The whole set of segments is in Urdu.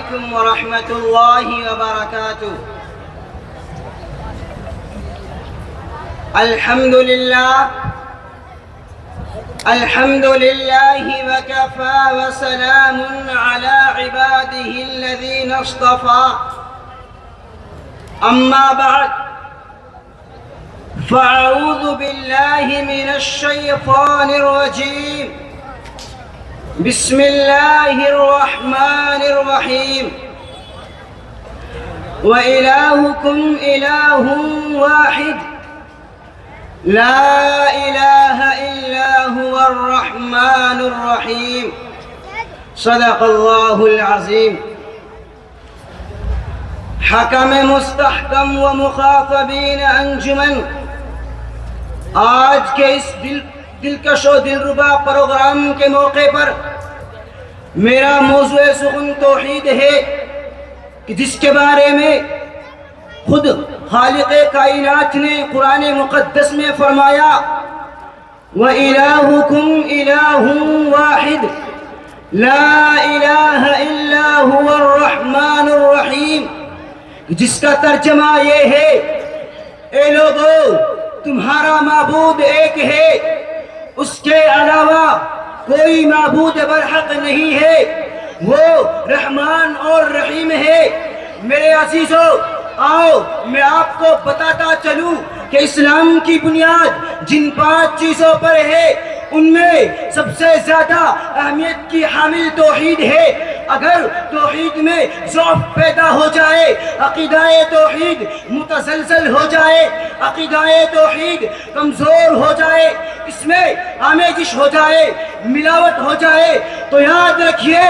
عليكم ورحمة الله وبركاته. الحمد لله وكفى وسلام على عباده الذين اصطفى. أما بعد فأعوذ بالله من الشيطان الرجيم. بسم الله الرحمن الرحيم. وإلهكم إله واحد لا إله إلا هو الرحمن الرحيم. صدق الله العظيم. حکم مستحکم و مخاطبین انجمن، آج کے اس دلکش و دلربا پروگرام کے موقع پر میرا موضوع سخن توحید ہے کہ جس کے بارے میں خود خالق کائنات نے قرآن مقدس میں فرمایا وَإِلَٰهُكُمْ إِلَٰهٌ وَاحِدٌ لَا إِلَٰهَ إِلَّا هُوَ الرَّحْمَٰنُ الرَّحِيمُ، جس کا ترجمہ یہ ہے اے لوگو تمہارا معبود ایک ہے، اس کے علاوہ کوئی معبود برحق نہیں ہے، وہ رحمان اور رحیم ہے۔ میرے عزیزو، آؤ میں آپ کو بتاتا چلوں کہ اسلام کی بنیاد جن 5 چیزوں پر ہے ان میں سب سے زیادہ اہمیت کی حامل توحید ہے۔ اگر توحید میں ضعف پیدا ہو جائے، عقیدہ توحید متزلزل ہو جائے، عقیدہ توحید کمزور ہو جائے، اس میں آمیزش ہو جائے، ملاوٹ ہو جائے، تو یاد رکھیے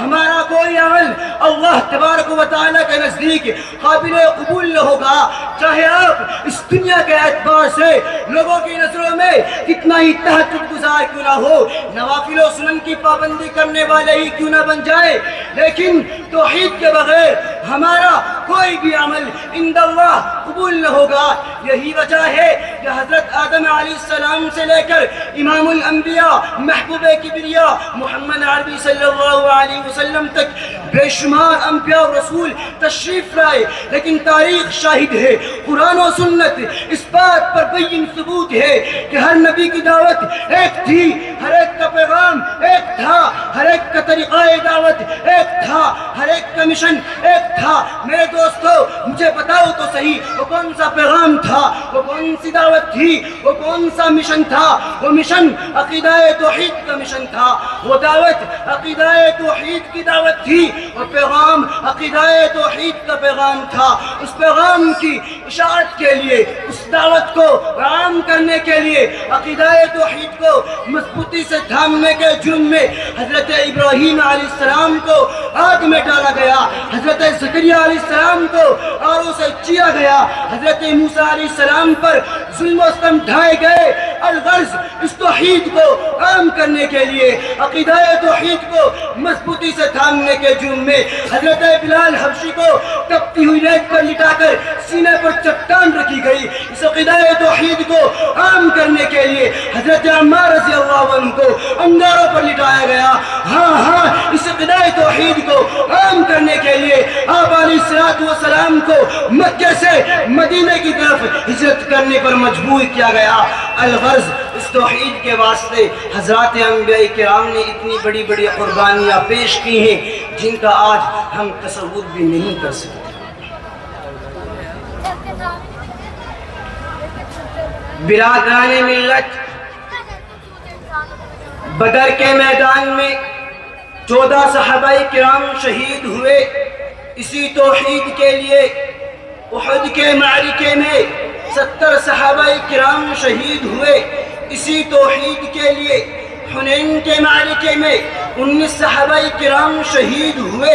ہمارا کوئی عمل اللہ تبارک و تعالیٰ کے نزدیک قابل قبول نہ ہوگا، چاہے آپ اس دنیا کے اعتبار سے لوگوں کی نظروں میں کتنا ہی تہجد گزار کیوں نہ ہو، نوافل و سنن کی پابندی کرنے والے ہی کیوں نہ بن جائے، لیکن توحید کے بغیر ہمارا کوئی بھی عمل عند اللہ قبول نہ ہوگا۔ یہی وجہ ہے کہ حضرت آدم علیہ السلام سے لے کر امام الانبیاء محبوب کبریا محمد عربی صلی اللہ علیہ وسلم تک بے شمار انبیاء و رسول تشریف لائے، لیکن تاریخ شاہد ہے، قرآن و سنت اس بات پر بین ثبوت ہے کہ ہر نبی کی دعوت ایک تھی، ہر ایک کا پیغام ایک تھا، ہر ایک کا طریقہ دعوت ایک تھا، ہر ایک کا مشن ایک تھا۔ میرے دوستو مجھے بتاؤ تو صحیح، وہ کون سا پیغام تھا، وہ کون سی دعوت تھی، وہ کون سا مشن تھا؟ وہ مشن عقیدہ توحید کا مشن تھا، وہ دعوت عقیدہ توحید کی دعوت تھی، وہ پیغام عقیدہ توحید کا پیغام تھا۔ اس پیغام کی اشاعت کے لیے، اس دعوت کو عام کرنے کے لیے، عقیدہ توحید کو مضبوطی سے تھامنے کے جرم میں حضرت ابراہیم علیہ السلام کو آگ میں ڈالا گیا، حضرت زکریا علیہ السلام کو آروں سے چیا گیا، حضرت موسیٰ علیہ السلام پر ظلم و ستم ڈھائے گئے۔ الغرض اس توحید کو عام کرنے کے لیے، عقیدہ توحید کو مضبوطی سے تھامنے کے جرم میں حضرت بلال حبشی کو تپتی ہوئی ریت پر لٹا کر سینے پر چٹان رکھی گئی۔ اس عقیدہ توحید کو عام کرنے کے لیے حضرت عمار رضی اللہ عنہ کو انگاروں پر لٹایا گیا۔ ہاں اس عقیدہ توحید کو عام کرنے کے لیے آپ علیہ السلام کو مکہ سے مدینہ کی طرف ہجرت کرنے پر مجبور کیا گیا۔ الغرض اس توحید کے واسطے حضرات انبیاء کرام نے اتنی بڑی بڑی قربانیاں پیش کی ہیں جن کا آج ہم تصور بھی نہیں کر سکتے۔ برادران ملت، بدر کے میدان میں 14 صحابہ کرام شہید ہوئے اسی توحید کے لیے۔ احد کے معرکے میں 70 صحابہ کرام شہید ہوئے اسی توحید کے لیے۔ حنین کے معرکے میں 19 صحابہ کرام شہید ہوئے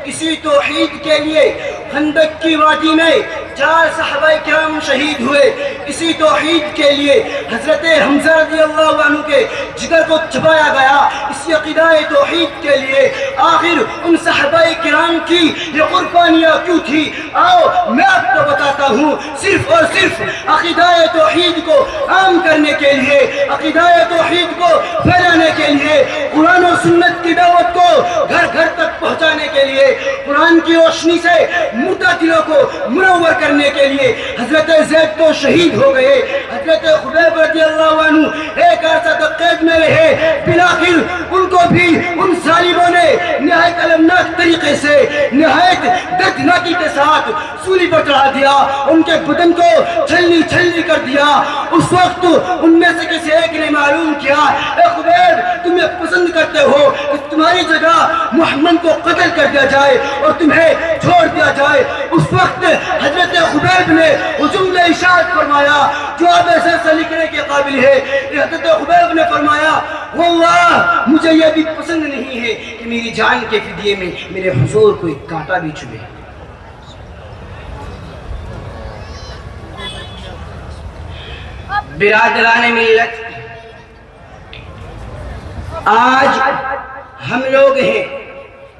اسی توحید کے لیے۔ خندق کی وادی میں 4 صحابہ کرام شہید ہوئے اسی توحید کے لیے. حضرت حمزہ رضی اللہ عنہ کے جگر کو چبایا گیا اسی عقیدہ توحید کے لیے. آخر ان صحابہ کرام کی یہ قربانیاں کیوں تھی؟ آؤ میں آپ کو بتاتا ہوں. صرف اور صرف عقیدہ توحید کو عام کرنے کے لیے، عقیدہ توحید کو پھیلانے کے لیے، قرآن و سنت کی دعوت کو گھر گھر تک پہنچانے کے لیے، قرآن کی روشنی سے مردہ دلوں کو منور کرنے کے لیے. حضرت زید تو شہید ہو گئے، حضرت خبیب رضی اللہ عنہ ایک عرصہ تک قید میں رہے، بالآخر ان کو بھی ان ظالموں نے نہایت المناک طریقے سے، نہایت دردناکی کے ساتھ سولی پر چڑھا دیا، ان کے بدن کو چھلنی چھلنی کر دیا. اس وقت ان میں سے کسی ایک نے معلوم کیا، اے خبیب تمہیں پسند کرتے ہو کہ تمہاری جگہ محمد کو قتل کر دیا جائے اور تمہیں چھوڑ دیا جائے. اس وقت حضرت خبیب نے وہ جملہ ارشاد فرمایا جو اب ایسے لکھنے کے قابل ہے. حضرت خبیب نے فرمایا واللہ مجھے یہ بھی پسند نہیں ہے کہ میری جان کے فدیے میں میرے حضور کو ایک کانٹا بھی چبھے. برادران ملت، آج ہم لوگ ہیں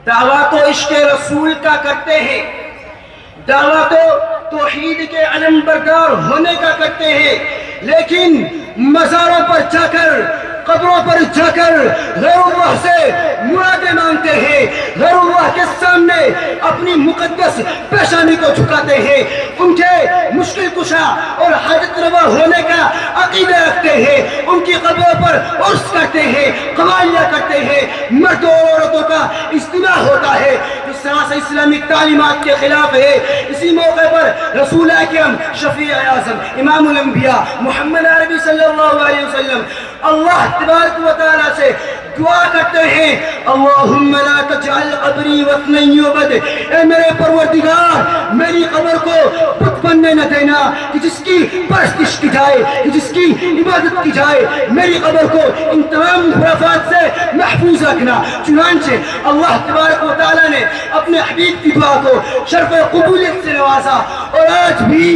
دعویٰ تو عشق رسول کا کرتے ہیں، دعویٰ تو توحید کے علم بردار ہونے کا کرتے ہیں، لیکن مزاروں پر جا کر، قبروں پر جا کر غیر اللہ سے مرادیں مانگتے ہیں، غیر اللہ کے سامنے اپنی مقدس پیشانی کو جھکاتے ہیں، ان کے مشکل کشا اور حاجت روا ہونے کا عقیدہ رکھتے ہیں، ان کی قبروں پر عرس کرتے ہیں، قوالیاں کرتے ہیں، مردوں اور عورتوں کا اجتماع ہوتا ہے. اس طرح سے اسلامی تعلیمات کے خلاف ہے. اسی موقع پر رسول اکرم شفیع اعظم امام الانبیاء محمد عربی صلی اللہ علیہ وسلم اللہ تبارک و تعالیٰ سے دعا کرتے ہیں، اللہم لا تجعل قبری وطنا یعبد، اے میرے پروردگار میری قبر کو بت بننے نہ دینا کہ جس کی پرستش کی جائے، کہ جس کی عبادت کی جائے. میری قبر کو ان تمام خرافات سے محفوظ رکھنا. چنانچہ اللہ تبارک و تعالیٰ نے اپنے حبیب کی دعا کو شرف قبولیت سے نوازا، اور آج بھی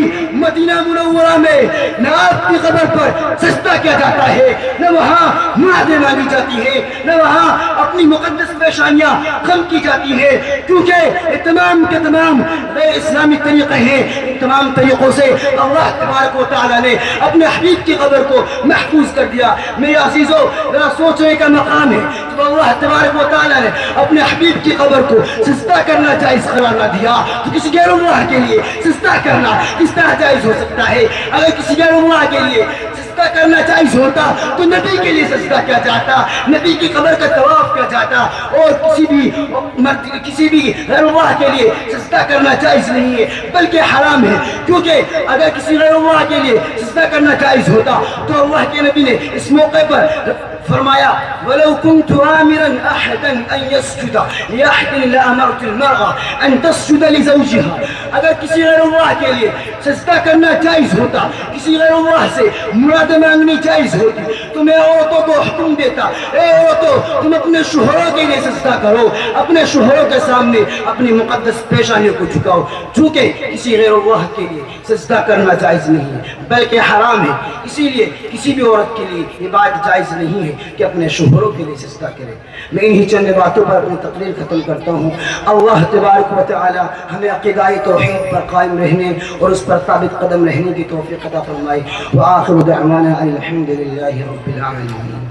مدینہ منورہ میں نہ آپ کی قبر پر سجدہ کیا جاتا ہے، نہ وہاں مرادیں مانگی جاتی ہے، نہ وہاں اپنی مقدس پیشانیاں خم کی جاتی ہے، کیونکہ یہ تمام کے تمام غیر اسلامی طریقے ہیں. ان تمام طریقوں سے اللہ تبارک و تعالیٰ نے اپنے حبیب کی قبر کو محفوظ کر دیا. میرے عزیزوں ذرا سوچنے کا مقام ہے، جب اللہ تبارک و تعالیٰ نے اپنے حبیب کی قبر کو سجدہ کرنا جائز قرار نہ دیا تو کسی غیر اللہ کے لیے سجدہ کرنا کس طرح جائز ہو سکتا ہے؟ اگر کسی غیر اللہ کے لیے سجدہ کرنا جائز ہوتا تو نبی کے لیے سجدہ کیا جاتا، نبی کی قبر کا طواف کیا جاتا، اور کسی بھی غیر اللہ کے لیے سجدہ کرنا جائز نہیں ہے بلکہ حرام ہے. کیونکہ اگر کسی غیر اللہ کے لیے سجدہ کرنا جائز ہوتا تو اللہ کے نبی نے اس موقع پر فرمایا وَلَوْ كُنْتُ آمِرًا أَحَدًا أَنْ يَسْجُدَ لِأَحْدٍ لَأَمَرْتُ الْمَرْأَ أَنْ تَسْجُدَ لِزَوْجِهَا. اگر کسی غیر اللہ کے لیے سجدہ کرنا جائز ہوتا، کسی غیر اللہ سے مرادیں مانگنی جائز ہوتی، تو میں عورتوں کو حکم دیتا، اے عورتوں تم اپنے شوہروں کے لیے سجدہ کرو، اپنے شوہروں کے سامنے اپنی مقدس پیشانیوں کو جھکاؤ. چونکہ کسی غیر اللہ کے لیے سجدہ کرنا جائز نہیں ہے بلکہ حرام ہے، اسی لیے کسی بھی عورت کے لیے یہ بات جائز نہیں ہے کہ اپنے شوہروں کے لیے سجدہ کرے. میں انہی چند باتوں پر اپنی تقریر ختم کرتا ہوں. اللہ تبارک و تعالی ہمیں عقیدہ توحید پر قائم رہنے اور اس پر ثابت قدم رہنے کی توفیق عطا فرمائے. وآخر دعوانا الحمد للہ رب العالمین.